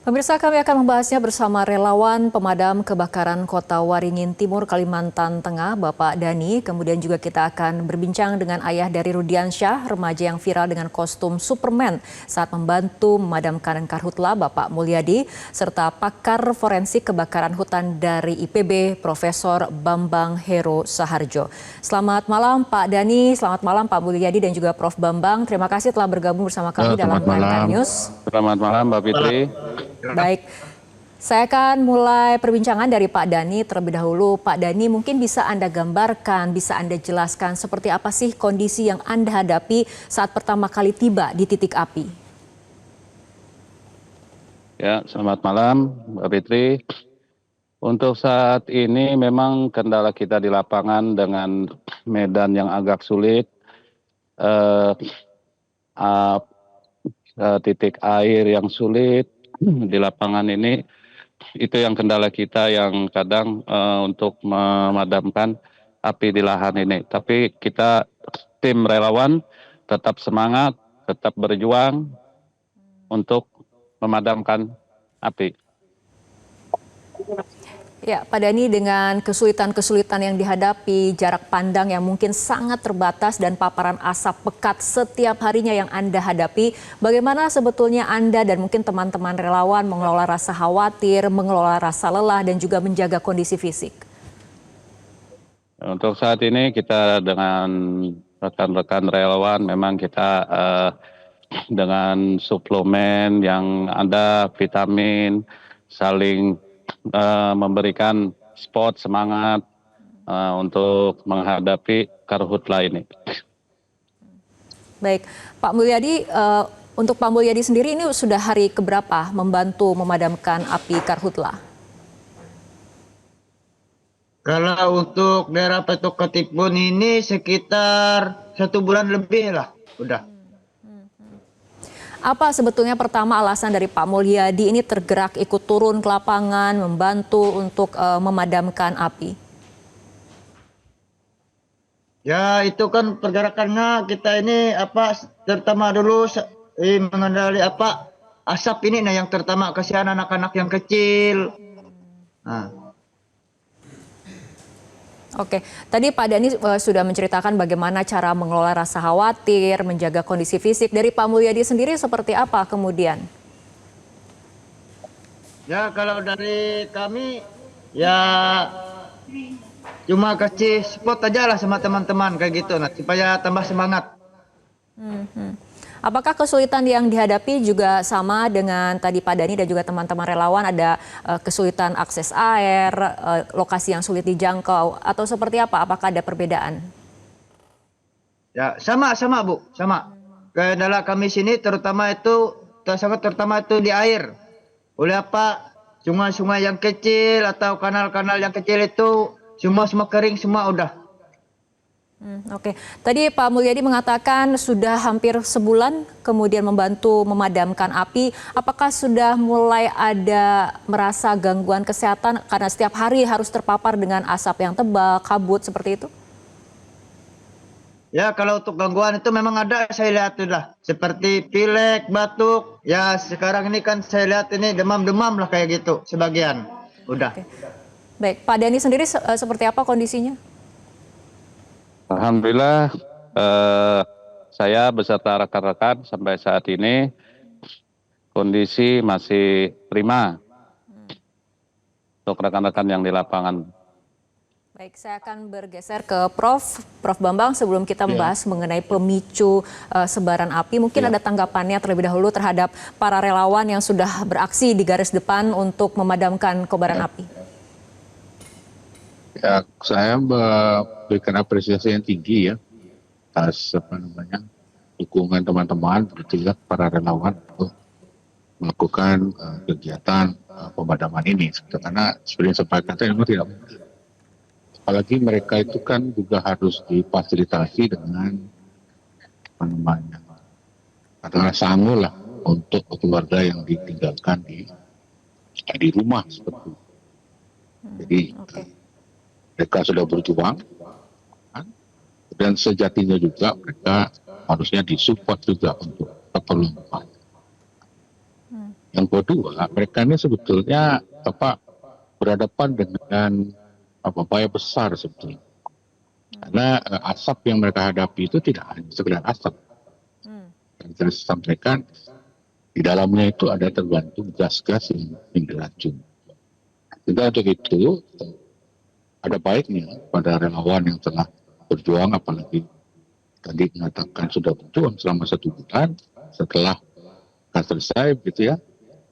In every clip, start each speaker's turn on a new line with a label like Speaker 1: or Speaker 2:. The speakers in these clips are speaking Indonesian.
Speaker 1: Pemirsa, kami akan membahasnya bersama relawan pemadam kebakaran Kota Waringin Timur, Kalimantan Tengah, Bapak Dani. Kemudian juga kita akan berbincang dengan ayah dari Rudiansyah, remaja yang viral dengan kostum Superman saat membantu memadamkan karhutla, Bapak Mulyadi, serta pakar forensik kebakaran hutan dari IPB, Profesor Bambang Hero Saharjo. Selamat malam Pak Dani, selamat malam Pak Mulyadi dan juga Prof Bambang. Terima kasih telah bergabung bersama kami dalam Prime Time News.
Speaker 2: Selamat malam Mbak Fitri.
Speaker 1: Baik, saya akan mulai perbincangan dari Pak Dani terlebih dahulu. Pak Dani, mungkin bisa Anda gambarkan, bisa Anda jelaskan seperti apa sih kondisi yang Anda hadapi saat pertama kali tiba di titik api?
Speaker 2: Ya, selamat malam Mbak Fitri. Untuk saat ini memang kendala kita di lapangan dengan medan yang agak sulit, eh, ap- titik air yang sulit di lapangan ini, itu yang kendala kita yang kadang untuk memadamkan api di lahan ini. Tapi kita tim relawan tetap semangat, tetap berjuang untuk memadamkan api.
Speaker 1: Ya, Pak Dani, dengan kesulitan-kesulitan yang dihadapi, jarak pandang yang mungkin sangat terbatas dan paparan asap pekat setiap harinya yang Anda hadapi, bagaimana sebetulnya Anda dan mungkin teman-teman relawan mengelola rasa khawatir, mengelola rasa lelah, dan juga menjaga kondisi fisik?
Speaker 2: Untuk saat ini kita dengan rekan-rekan relawan memang kita dengan suplemen yang ada vitamin, saling memberikan spot semangat untuk menghadapi karhutla ini.
Speaker 1: Baik, Pak Mulyadi, untuk Pak Mulyadi sendiri ini sudah hari keberapa membantu memadamkan api karhutla?
Speaker 3: Kalau untuk daerah Petok Ketipun ini sekitar 1 bulan lebih lah, udah.
Speaker 1: Apa sebetulnya pertama alasan dari Pak Mulyadi ini tergerak ikut turun ke lapangan, membantu untuk memadamkan api?
Speaker 3: Ya itu kan pergerakannya kita ini terutama dulu mengenali asap ini yang terutama kasihan anak-anak yang kecil. Nah.
Speaker 1: Oke, tadi Pak Dani sudah menceritakan bagaimana cara mengelola rasa khawatir, menjaga kondisi fisik. Dari Pak Mulyadi sendiri seperti apa kemudian?
Speaker 3: Ya kalau dari kami ya cuma kasih spot aja lah sama teman-teman kayak gitu, supaya tambah semangat.
Speaker 1: Apakah kesulitan yang dihadapi juga sama dengan tadi Pak Dani dan juga teman-teman relawan, ada kesulitan akses air, lokasi yang sulit dijangkau, atau seperti apa? Apakah ada perbedaan?
Speaker 3: Ya sama Bu, sama. Kendala kami sini terutama itu di air. Oleh sungai-sungai yang kecil atau kanal-kanal yang kecil itu semua kering semua udah.
Speaker 1: Oke, tadi Pak Mulyadi mengatakan sudah hampir sebulan kemudian membantu memadamkan api. Apakah sudah mulai ada merasa gangguan kesehatan karena setiap hari harus terpapar dengan asap yang tebal, kabut seperti itu?
Speaker 3: Ya kalau untuk gangguan itu memang ada, saya lihat sudah. Seperti pilek, batuk. Ya sekarang ini kan saya lihat ini demam-demam lah kayak gitu sebagian. Udah.
Speaker 1: Oke. Baik, Pak Dani sendiri seperti apa kondisinya?
Speaker 2: Alhamdulillah saya beserta rekan-rekan sampai saat ini kondisi masih prima untuk rekan-rekan yang di lapangan.
Speaker 1: Baik, saya akan bergeser ke Prof Bambang sebelum kita membahas mengenai pemicu sebaran api. Mungkin ada tanggapannya terlebih dahulu terhadap para relawan yang sudah beraksi di garis depan untuk memadamkan kobaran api.
Speaker 4: Ya, saya memberikan apresiasi yang tinggi ya atas dukungan teman-teman begitu ya, para relawan untuk melakukan kegiatan pemadaman ini. Karena seperti yang saya sampaikan memang tidak mungkin. Apalagi mereka itu kan juga harus difasilitasi dengan katakanlah sanggul lah untuk keluarga yang ditinggalkan di rumah seperti itu. Jadi mereka sudah berjuang, dan sejatinya juga mereka harusnya disupport juga untuk keperluan. Yang kedua, mereka ini sebetulnya berhadapan dengan bahaya besar sebetulnya. Karena asap yang mereka hadapi itu tidak hanya sekedar asap. Dan saya sampaikan, di dalamnya itu ada tergantung gas-gas yang beracun. Sehingga untuk itu, ada baiknya pada relawan yang telah berjuang, apalagi tadi mengatakan sudah berjuang selama 1 bulan, setelah akan selesai begitu ya,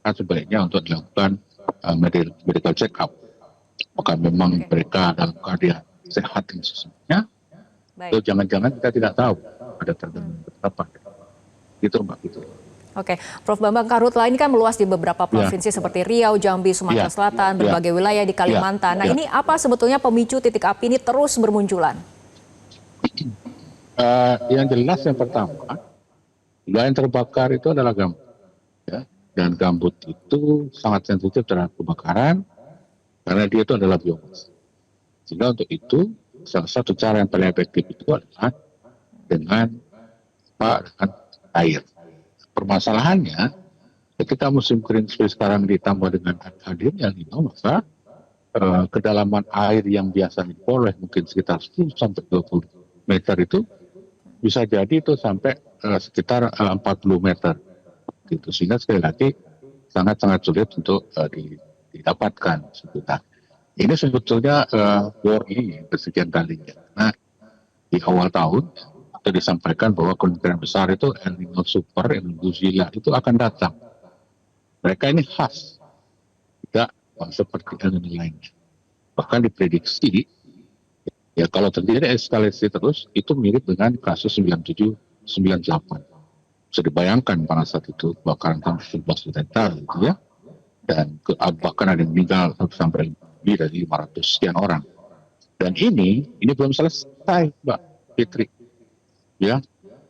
Speaker 4: kan sebaiknya untuk dilakukan medical check up. Apakah memang mereka dalam keadaan sehat yang sesungguhnya, atau jangan-jangan kita tidak tahu ada terganggu apa. Gitu Mbak, gitu.
Speaker 1: Oke, Prof. Bambang, Karhutla ini kan meluas di beberapa provinsi seperti Riau, Jambi, Sumatera Selatan, berbagai wilayah di Kalimantan. Nah, ini apa sebetulnya pemicu titik api ini terus bermunculan?
Speaker 4: Yang jelas yang pertama, lahan terbakar itu adalah gambut. Ya. Dan gambut itu sangat sensitif terhadap kebakaran karena dia itu adalah biomas. Sehingga untuk itu, salah satu cara yang paling efektif itu adalah dengan air. Permasalahannya, ketika musim kering seperti sekarang ditambah dengan hadirnya El Nino, maka kedalaman air yang biasanya diperoleh mungkin sekitar 10 sampai 20 meter itu bisa jadi itu sampai sekitar 40 meter. Gitu. Sehingga sekali lagi sangat-sangat sulit untuk didapatkan. Nah, ini sebetulnya warning kesekian kalinya. Nah, di awal tahun itu disampaikan bahwa kemungkinan besar itu El Nino Super, El Nino Godzilla itu akan datang. Mereka ini khas, tidak seperti El Nino lainnya. Bahkan diprediksi, ya kalau terjadi eskalasi terus, itu mirip dengan kasus 97-98. Bisa dibayangkan pada saat itu kebakaran sampai 11 hektar gitu ya. Dan bahkan ada yang meninggal sampai lebih dari 500 sekian orang. Dan ini belum selesai Mbak Fitri. Ya,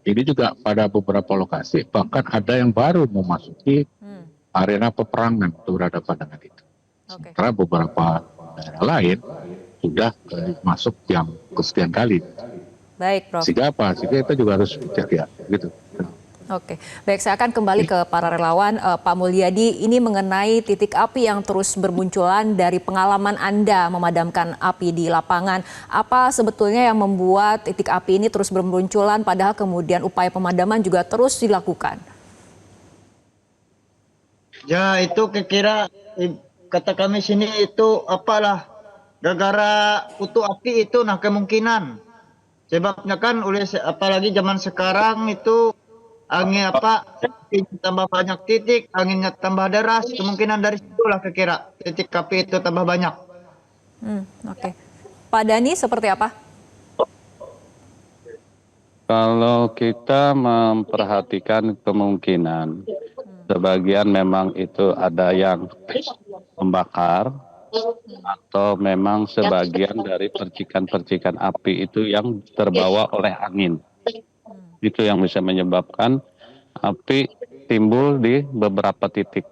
Speaker 4: ini juga pada beberapa lokasi bahkan ada yang baru memasuki arena peperangan untuk berhadapan dengan itu. Karena beberapa daerah lain sudah masuk yang kesekian kali.
Speaker 1: Baik, Prof.
Speaker 4: Sehingga apa? Sehingga kita juga harus jaga gitu.
Speaker 1: Oke, baik, saya akan kembali ke para relawan. Pak Mulyadi, ini mengenai titik api yang terus bermunculan dari pengalaman Anda memadamkan api di lapangan. Apa sebetulnya yang membuat titik api ini terus bermunculan padahal kemudian upaya pemadaman juga terus dilakukan?
Speaker 3: Ya, itu kira kata kami sini itu apalah gara-gara kutu api itu nah kemungkinan. Sebabnya kan apalagi zaman sekarang itu angin tambah banyak titik, anginnya tambah deras, kemungkinan dari situlah kira titik api itu tambah banyak.
Speaker 1: Oke. Pak Dhani seperti apa?
Speaker 2: Kalau kita memperhatikan kemungkinan, sebagian memang itu ada yang membakar, atau memang sebagian dari percikan-percikan api itu yang terbawa oleh angin. Itu yang bisa menyebabkan api timbul di beberapa titik.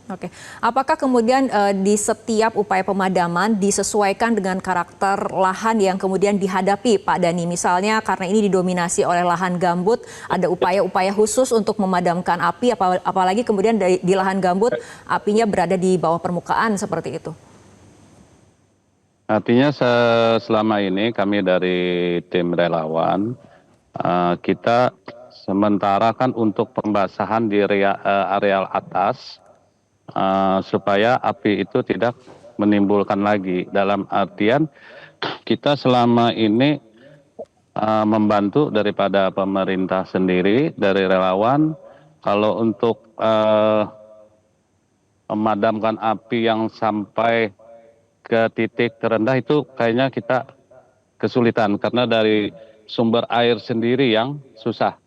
Speaker 1: Oke. Apakah kemudian di setiap upaya pemadaman disesuaikan dengan karakter lahan yang kemudian dihadapi, Pak Dhani? Misalnya karena ini didominasi oleh lahan gambut, ada upaya-upaya khusus untuk memadamkan api, apalagi kemudian di lahan gambut apinya berada di bawah permukaan seperti itu.
Speaker 2: Artinya selama ini kami dari tim relawan, kita sementara kan untuk pembasahan di areal atas, supaya api itu tidak menimbulkan lagi. Dalam artian kita selama ini membantu daripada pemerintah sendiri, dari relawan. Kalau untuk memadamkan api yang sampai ke titik terendah itu kayaknya kita kesulitan karena dari sumber air sendiri yang susah.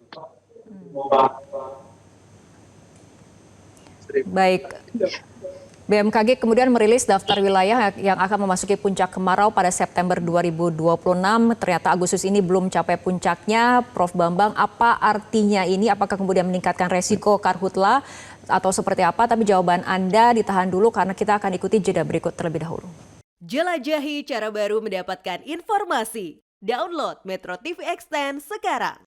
Speaker 1: Baik, BMKG kemudian merilis daftar wilayah yang akan memasuki puncak kemarau pada September 2026. Ternyata Agustus ini belum capai puncaknya. Prof. Bambang, apa artinya ini? Apakah kemudian meningkatkan resiko karhutla atau seperti apa? Tapi jawaban Anda ditahan dulu karena kita akan ikuti jeda berikut terlebih dahulu.
Speaker 5: Jelajahi cara baru mendapatkan informasi. Download Metro TV Extend sekarang.